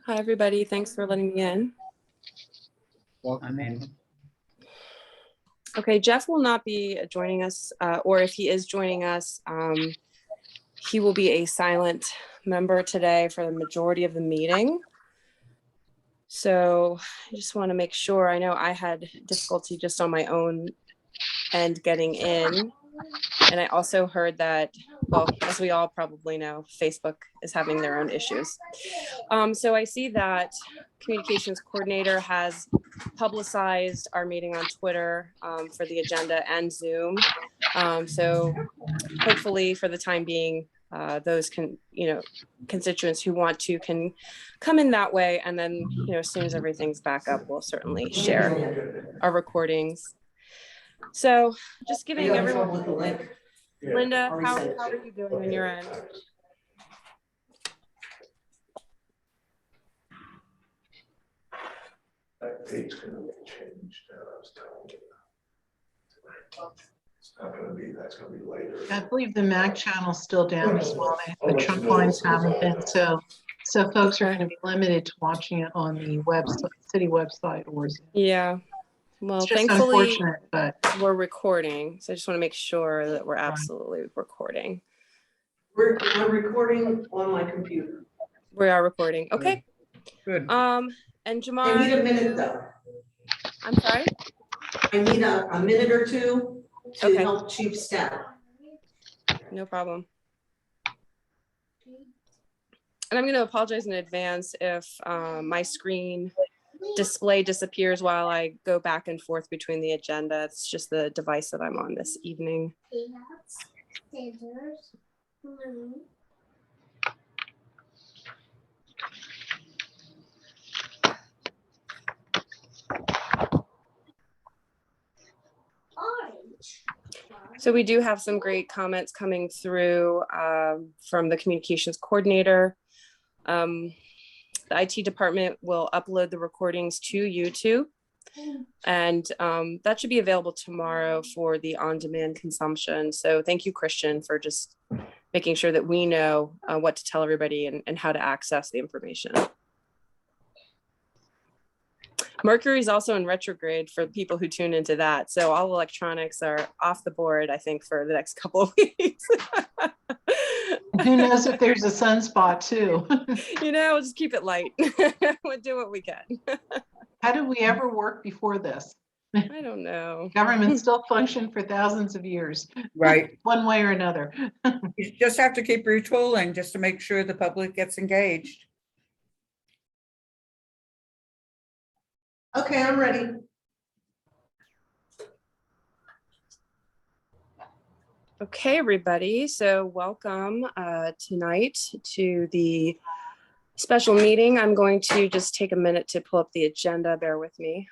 Hi, everybody. Thanks for letting me in. Welcome in. Okay, Jeff will not be joining us, or if he is joining us, he will be a silent member today for the majority of the meeting. So I just want to make sure. I know I had difficulty just on my own end getting in. And I also heard that, well, as we all probably know, Facebook is having their own issues. So I see that communications coordinator has publicized our meeting on Twitter for the agenda and Zoom. So hopefully for the time being, those constituents who want to can come in that way. And then, as soon as everything's back up, we'll certainly share our recordings. So just giving everyone with the link. Linda, how are you doing on your end? That date's gonna be changed, I was telling you. It's not gonna be, that's gonna be later. I believe the MAC channel's still down as well. The trunk lines haven't been, so folks are going to be limited to watching it on the website, city website or Zoom. Yeah, well, It's just thankfully unfortunate, but we're recording, so I just want to make sure that we're absolutely recording. We're recording on my computer. We are recording. Okay. good. And Jamar, I need a minute though. I'm sorry. I need a minute or two to Okay. help Chief Staff. No problem. And I'm going to apologize in advance if my screen display disappears while I go back and forth between the agenda. It's just the device that I'm on this evening. So we do have some great comments coming through from the communications coordinator. The IT department will upload the recordings to YouTube, and that should be available tomorrow for the on-demand consumption. So thank you, Christian, for just making sure that we know what to tell everybody and how to access the information. Mercury is also in retrograde for people who tune into that. So all electronics are off the board, I think, for the next couple of weeks. Who knows if there's a sunspot too? We'll just keep it light. We'll do what we can. How did we ever work before this? I don't know. Government still functioned for thousands of years. Right. One way or another. You just have to keep retooling just to make sure the public gets engaged. Okay, I'm ready. Okay, everybody. So welcome tonight to the special meeting. I'm going to just take a minute to pull up the agenda. Bear with me.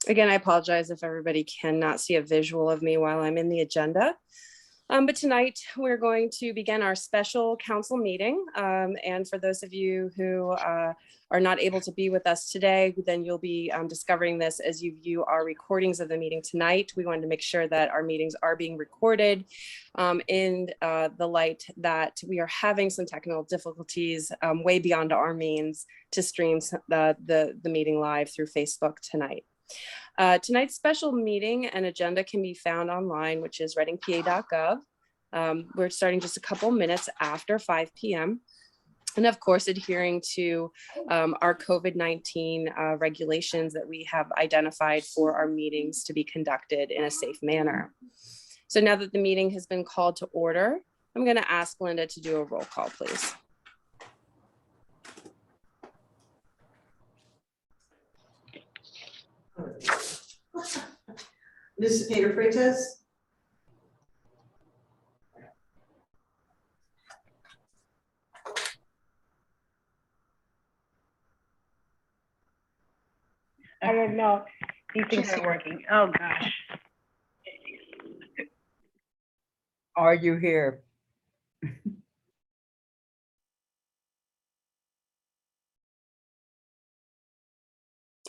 Again, I apologize if everybody cannot see a visual of me while I'm in the agenda. But tonight we're going to begin our special council meeting. And for those of you who are not able to be with us today, then you'll be discovering this as you view our recordings of the meeting tonight. We wanted to make sure that our meetings are being recorded in the light that we are having some technical difficulties way beyond our means to stream the meeting live through Facebook tonight. Tonight's special meeting and agenda can be found online, which is readingpa.gov. We're starting just a couple minutes after 5 p.m. And of course, adhering to our COVID-19 regulations that we have identified for our meetings to be conducted in a safe manner. So now that the meeting has been called to order, I'm going to ask Linda to do a roll call, please. Ms. Peter Freitas? I don't know. These things are working. Oh, gosh. Are you here?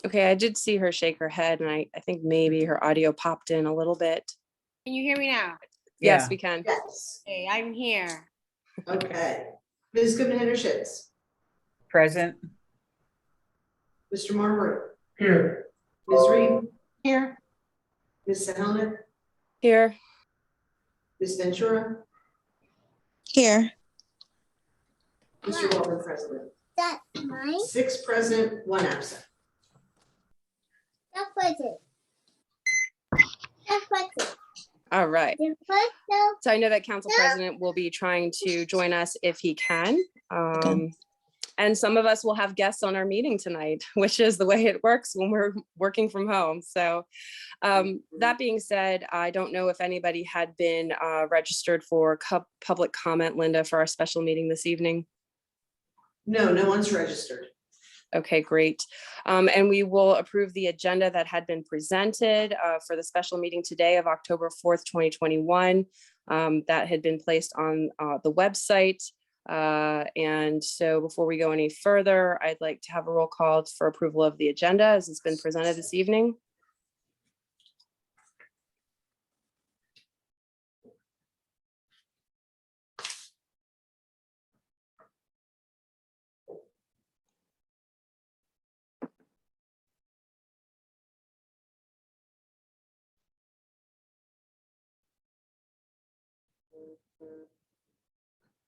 Okay, I did see her shake her head and I think maybe her audio popped in a little bit. Can you hear me now? Yes, Yeah. we can. Yes. Hey, I'm here. Okay. Ms. Goodman Hendershitz? Present? Mr. Marmaru? Here. Ms. Reed? Here, Ms. Helmut? Here. Ms. Ventura? Here. Mr. Wellman, President. That's mine. 6 present, 1 absent. That's what it. That's what it. All right. The first though. So I know that Council President will be trying to join us if he can. And some of us will have guests on our meeting tonight, which is the way it works when we're working from home. So that being said, I don't know if anybody had been registered for public comment, Linda, for our special meeting this evening. No, no one's registered. Okay, great. And we will approve the agenda that had been presented for the special meeting today of October 4th, 2021. That had been placed on the website. And so before we go any further, I'd like to have a roll call for approval of the agenda as it's been presented this evening.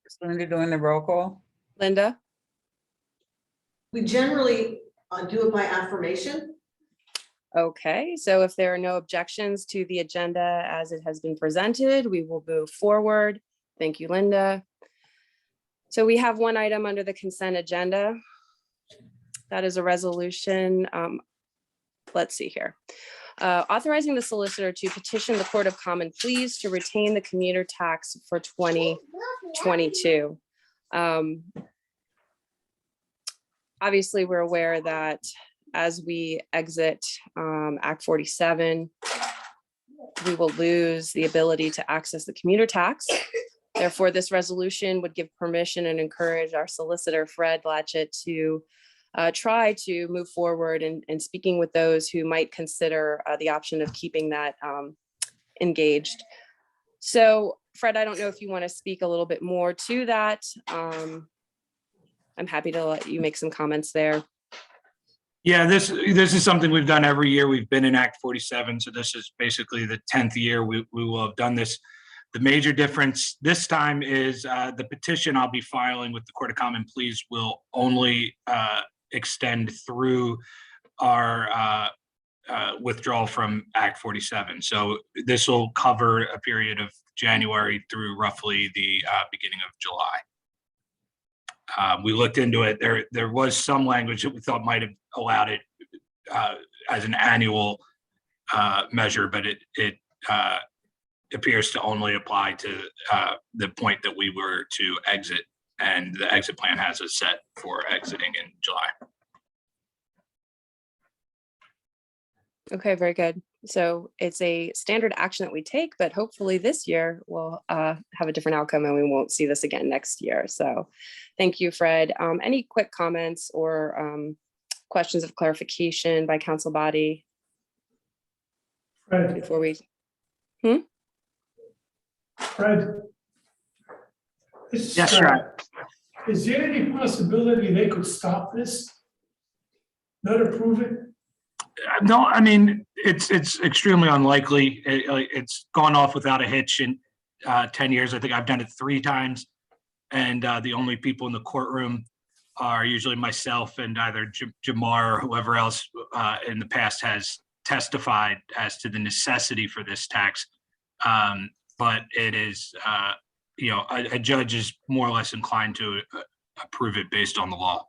Is Linda doing the roll call? Linda? We generally do it by affirmation. Okay, so if there are no objections to the agenda as it has been presented, we will move forward. Thank you, Linda. So we have one item under the consent agenda. That is a resolution. Let's see here. Authorizing the solicitor to petition the Court of Common Pleas to retain the commuter tax for 2022. Obviously, we're aware that as we exit Act 47, we will lose the ability to access the commuter tax. Therefore, this resolution would give permission and encourage our solicitor, Fred Blatchett, to try to move forward and speaking with those who might consider the option of keeping that engaged. So, Fred, I don't know if you want to speak a little bit more to that. I'm happy to let you make some comments there. Yeah, this is something we've done every year. We've been in Act 47, so this is basically the 10th year we will have done this. The major difference this time is the petition I'll be filing with the Court of Common Pleas will only extend through our withdrawal from Act 47. So this will cover a period of January through roughly the beginning of July. We looked into it. There was some language that we thought might have allowed it as an annual measure, but it appears to only apply to the point that we were to exit, and the exit plan has us set for exiting in July. Okay, very good. So it's a standard action that we take, but hopefully this year we'll have a different outcome and we won't see this again next year. So thank you, Fred. Any quick comments or questions of clarification by council body Fred, before we? Fred. This is Yes, Scott. Is there any possibility they could stop this? Not approve it? No, I mean, it's extremely unlikely. It's gone off without a hitch in 10 years. I think I've done it 3 times. And the only people in the courtroom are usually myself and either Jamar or whoever else in the past has testified as to the necessity for this tax. But it is, a judge is more or less inclined to approve it based on the law.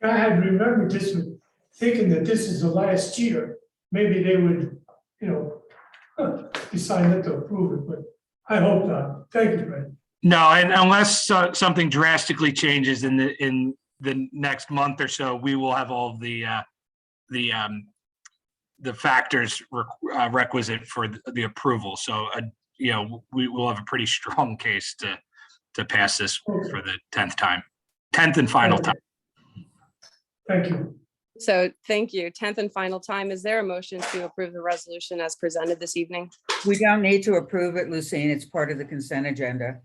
I had remembered this, thinking that this is the last year. Maybe they would, decide not to approve it, but I hope not. Thank you, Fred. No, and unless something drastically changes in the next month or so, we will have all of the factors requisite for the approval. So, you know, we will have a pretty strong case to pass this for the 10th and final time. Thank you. So thank you. 10th and final time. Is there a motion to approve the resolution as presented this evening? We don't need to approve it, Lucine. It's part of the consent agenda.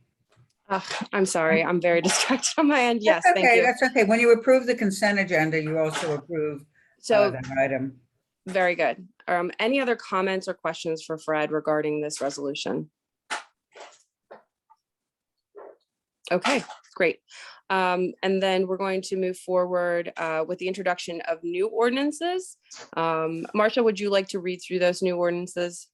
I'm sorry. I'm very distracted on my end. Yes, That's thank okay, you. that's okay. When you approve the consent agenda, you also approve So that item. very good. Any other comments or questions for Fred regarding this resolution? Okay, great. And then we're going to move forward with the introduction of new ordinances. Marcia, would you like to read through those new ordinances?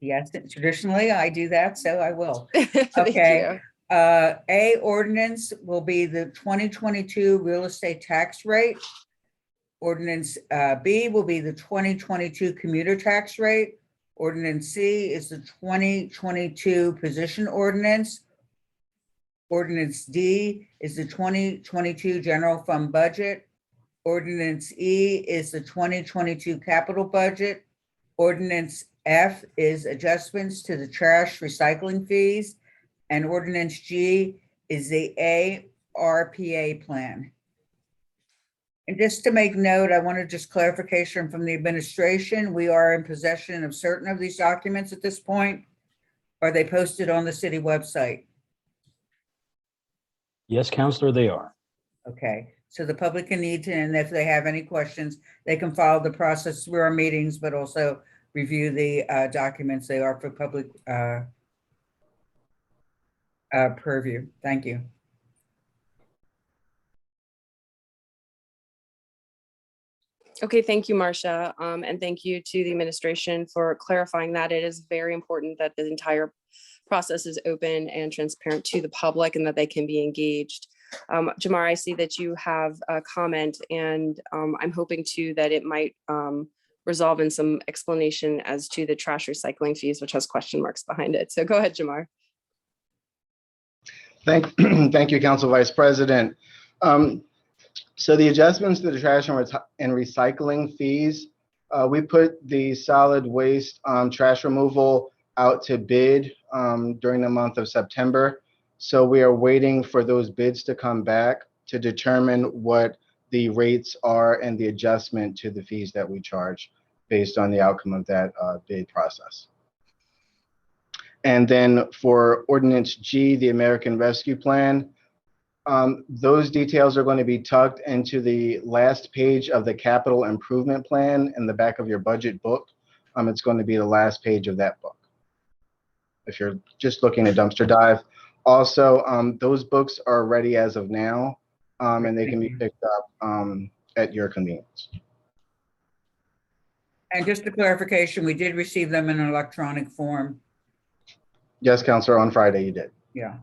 Yes, traditionally I do that, so I will. Thank Okay. you. A ordinance will be the 2022 real estate tax rate. Ordinance B will be the 2022 commuter tax rate. Ordinance C is the 2022 position ordinance. Ordinance D is the 2022 general fund budget. Ordinance E is the 2022 capital budget. Ordinance F is adjustments to the trash recycling fees. And ordinance G is the ARPA plan. And just to make note, I wanted just clarification from the administration. We are in possession of certain of these documents at this point. Are they posted on the city website? Yes, Counselor, they are. Okay, so the public can need to, and if they have any questions, they can follow the process through our meetings, but also review the documents. They are for public purview. Thank you. Okay, thank you, Marcia. And thank you to the administration for clarifying that. It is very important that the entire process is open and transparent to the public and that they can be engaged. Jamar, I see that you have a comment, and I'm hoping too that it might resolve in some explanation as to the trash recycling fees, which has question marks behind it. So go ahead, Jamar. Thank you, Council Vice President. So the adjustments to the trash and recycling fees, we put the solid waste trash removal out to bid during the month of September. So we are waiting for those bids to come back to determine what the rates are and the adjustment to the fees that we charge based on the outcome of that bid process. And then for Ordinance G, the American Rescue Plan, those details are going to be tucked into the last page of the capital improvement plan in the back of your budget book. It's going to be the last page of that book, if you're just looking at dumpster dive. Also, those books are ready as of now, and they can be picked up at your convenience. And just a clarification, we did receive them in an electronic form. Yes, Counselor, on Friday you did. Yeah.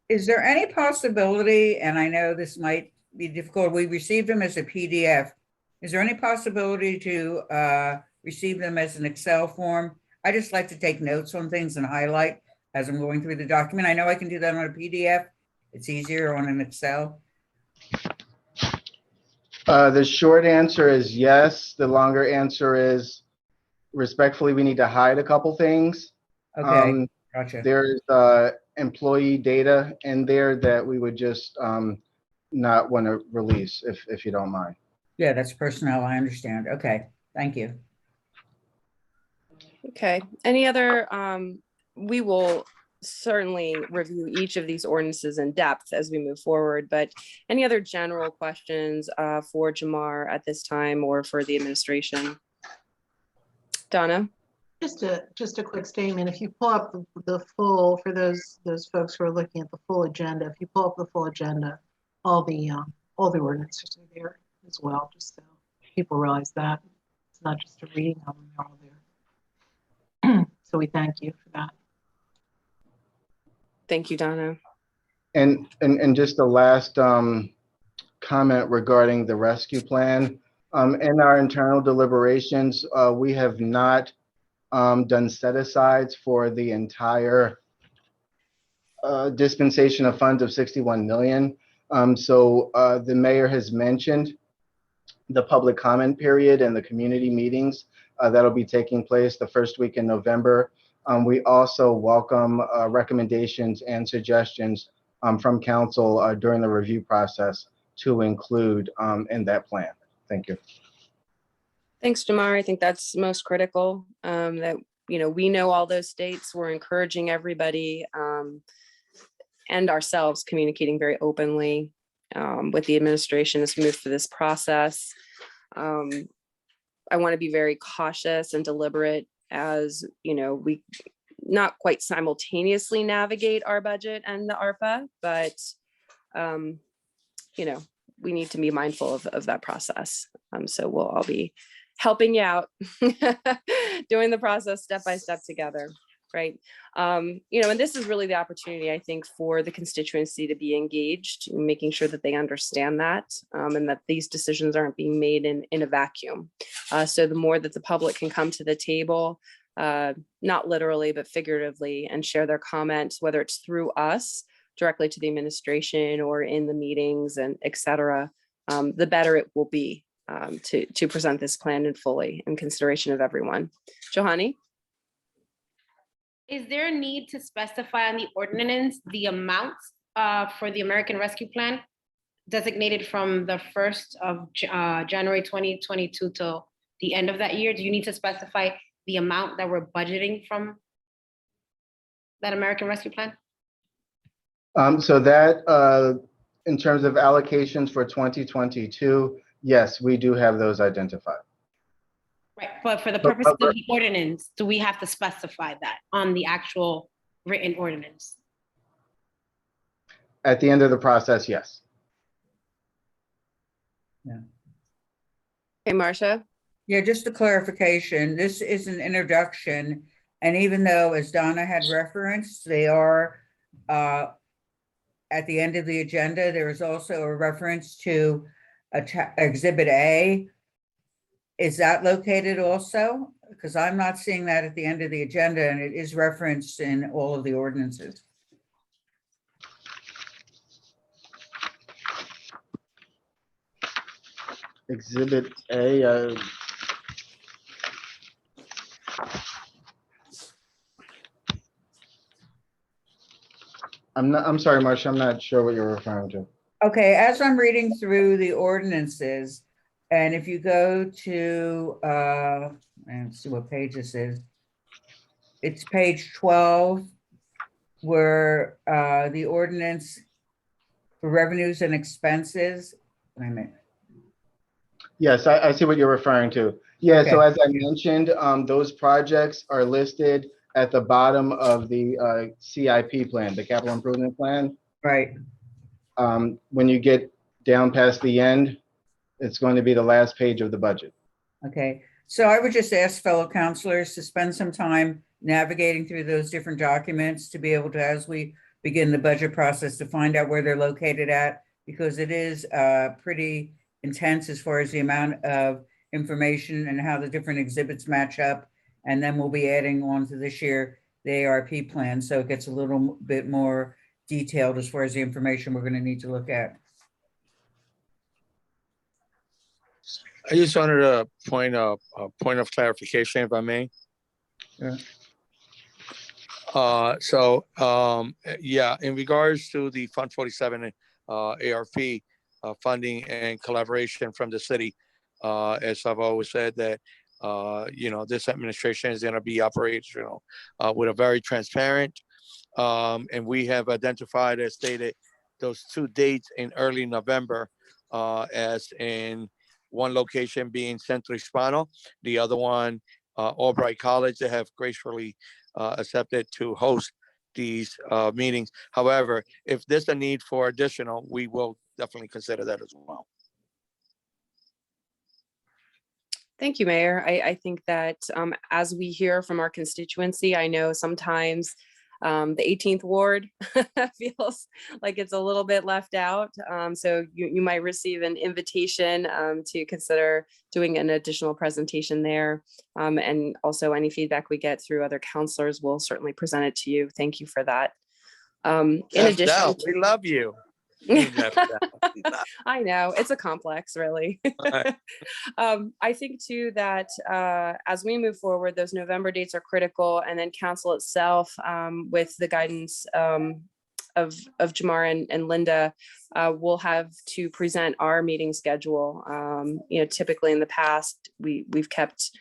Is there any possibility, and I know this might be difficult, we received them as a PDF. Is there any possibility to receive them as an Excel form? I just like to take notes on things and highlight as I'm going through the document. I know I can do that on a PDF. It's easier on an Excel. The short answer is yes. The longer answer is, respectfully, we need to hide a couple things. Okay, gotcha. There's employee data in there that we would just not want to release, if you don't mind. Yeah, that's personnel. I understand. Okay, thank you. Okay, any other, we will certainly review each of these ordinances in depth as we move forward, but any other general questions for Jamar at this time or for the administration? Donna? Just a quick statement. If you pull up the full, for those folks who are looking at the full agenda, if you pull up the full agenda, all the ordinances are there as well, just so people realize that it's not just a reading of them, they're all there. So we thank you for that. Thank you, Donna. And just the last comment regarding the rescue plan. In our internal deliberations, we have not done set-asides for the entire dispensation of funds of 61 million. So the mayor has mentioned the public comment period and the community meetings that'll be taking place the first week in November. We also welcome recommendations and suggestions from council during the review process to include in that plan. Thank you. Thanks, Jamar. I think that's most critical, that, we know all those dates. We're encouraging everybody and ourselves communicating very openly with the administration as we move through this process. I want to be very cautious and deliberate as, we not quite simultaneously navigate our budget and the ARPA, but, we need to be mindful of that process. So we'll all be helping you out, doing the process step by step together. Right. And this is really the opportunity, I think, for the constituency to be engaged, making sure that they understand that and that these decisions aren't being made in a vacuum. So the more that the public can come to the table, not literally, but figuratively, and share their comments, whether it's through us directly to the administration or in the meetings and et cetera, the better it will be to present this plan in fully in consideration of everyone. Johanny? Is there a need to specify on the ordinance the amounts for the American Rescue Plan designated from the 1st of January 2022 till the end of that year? Do you need to specify the amount that we're budgeting from that American Rescue Plan? So that in terms of allocations for 2022, yes, we do have those identified. Right, but for the purpose of the ordinance, do we have to specify that on the actual written ordinance? At the end of the process, yes. Okay, Marcia? Yeah, just a clarification. This is an introduction. And even though, as Donna had referenced, they are at the end of the agenda, there is also a reference to Exhibit A. Is that located also? Because I'm not seeing that at the end of the agenda, and it is referenced in all of the ordinances. Exhibit A. I'm sorry, Marcia, I'm not sure what you're referring to. Okay, as I'm reading through the ordinances, and if you go to, and see what page this is, it's page 12, where the ordinance for revenues and expenses, wait a minute. Yes, I see what you're referring to. Yeah, so Okay. as I mentioned, those projects are listed at the bottom of the CIP plan, the capital improvement plan. Right. When you get down past the end, it's going to be the last page of the budget. Okay, so I would just ask fellow counselors to spend some time navigating through those different documents to be able to, as we begin the budget process, to find out where they're located at, because it is pretty intense as far as the amount of information and how the different exhibits match up. And then we'll be adding on to this year the ARP plan, so it gets a little bit more detailed as far as the information we're going to need to look at. I just wanted a point of clarification, if I may. Yeah. Yeah, in regards to the Fund 47 ARP funding and collaboration from the city, as I've always said, that this administration is going to be operational with a very transparent, and we have identified, as stated, those 2 dates in early November as in one location being Centro Hispano, the other one Albright College. They have gracefully accepted to host these meetings. However, if there's a need for additional, we will definitely consider that as well. Thank you, Mayor. I think that as we hear from our constituency, I know sometimes The 18th ward feels like it's a little bit left out. So you might receive an invitation to consider doing an additional presentation there. And also any feedback we get through other counselors, we'll certainly present it to you. Thank you for that. In Left addition, out. We love you. You left out. I know it's a complex, really. Right. I think too that as we move forward, those November dates are critical, and then council itself, with the guidance of Jamar and Linda, will have to present our meeting schedule. Typically in the past, we've kept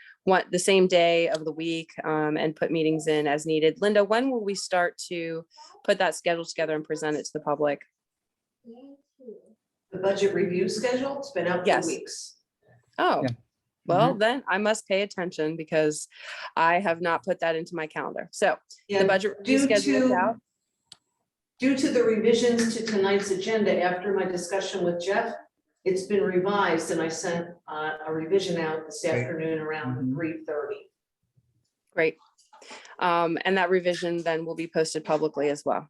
the same day of the week and put meetings in as needed. Linda, when will we start to put that schedule together and present it to the public? The budget review schedule, it's been out for Yes. weeks. Oh, Yeah. well, then I must pay attention because I have not put that into my calendar. So the Yeah, budget review due schedule is out. Due to the revisions to tonight's agenda after my discussion with Jeff, it's been revised and I sent a revision out this afternoon around 3:30. Great. And that revision then will be posted publicly as well.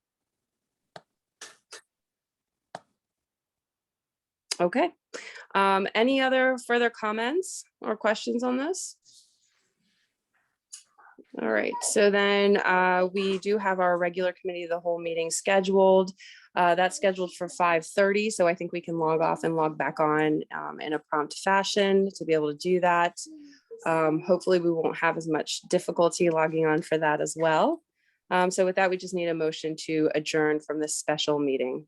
Okay. Any other further comments or questions on this? All right, so then we do have our regular committee of the whole meeting scheduled. That's scheduled for 5:30, so I think we can log off and log back on in a prompt fashion to be able to do that. Hopefully we won't have as much difficulty logging on for that as well. So with that, we just need a motion to adjourn from this special meeting.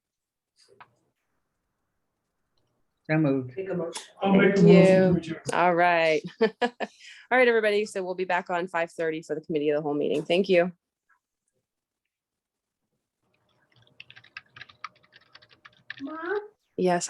So moved. Make a motion. I'll make a Thank motion you. to adjourn. All right. All right, everybody. So we'll be back on 5:30 for the committee of the whole meeting. Thank you. Mom? Yes.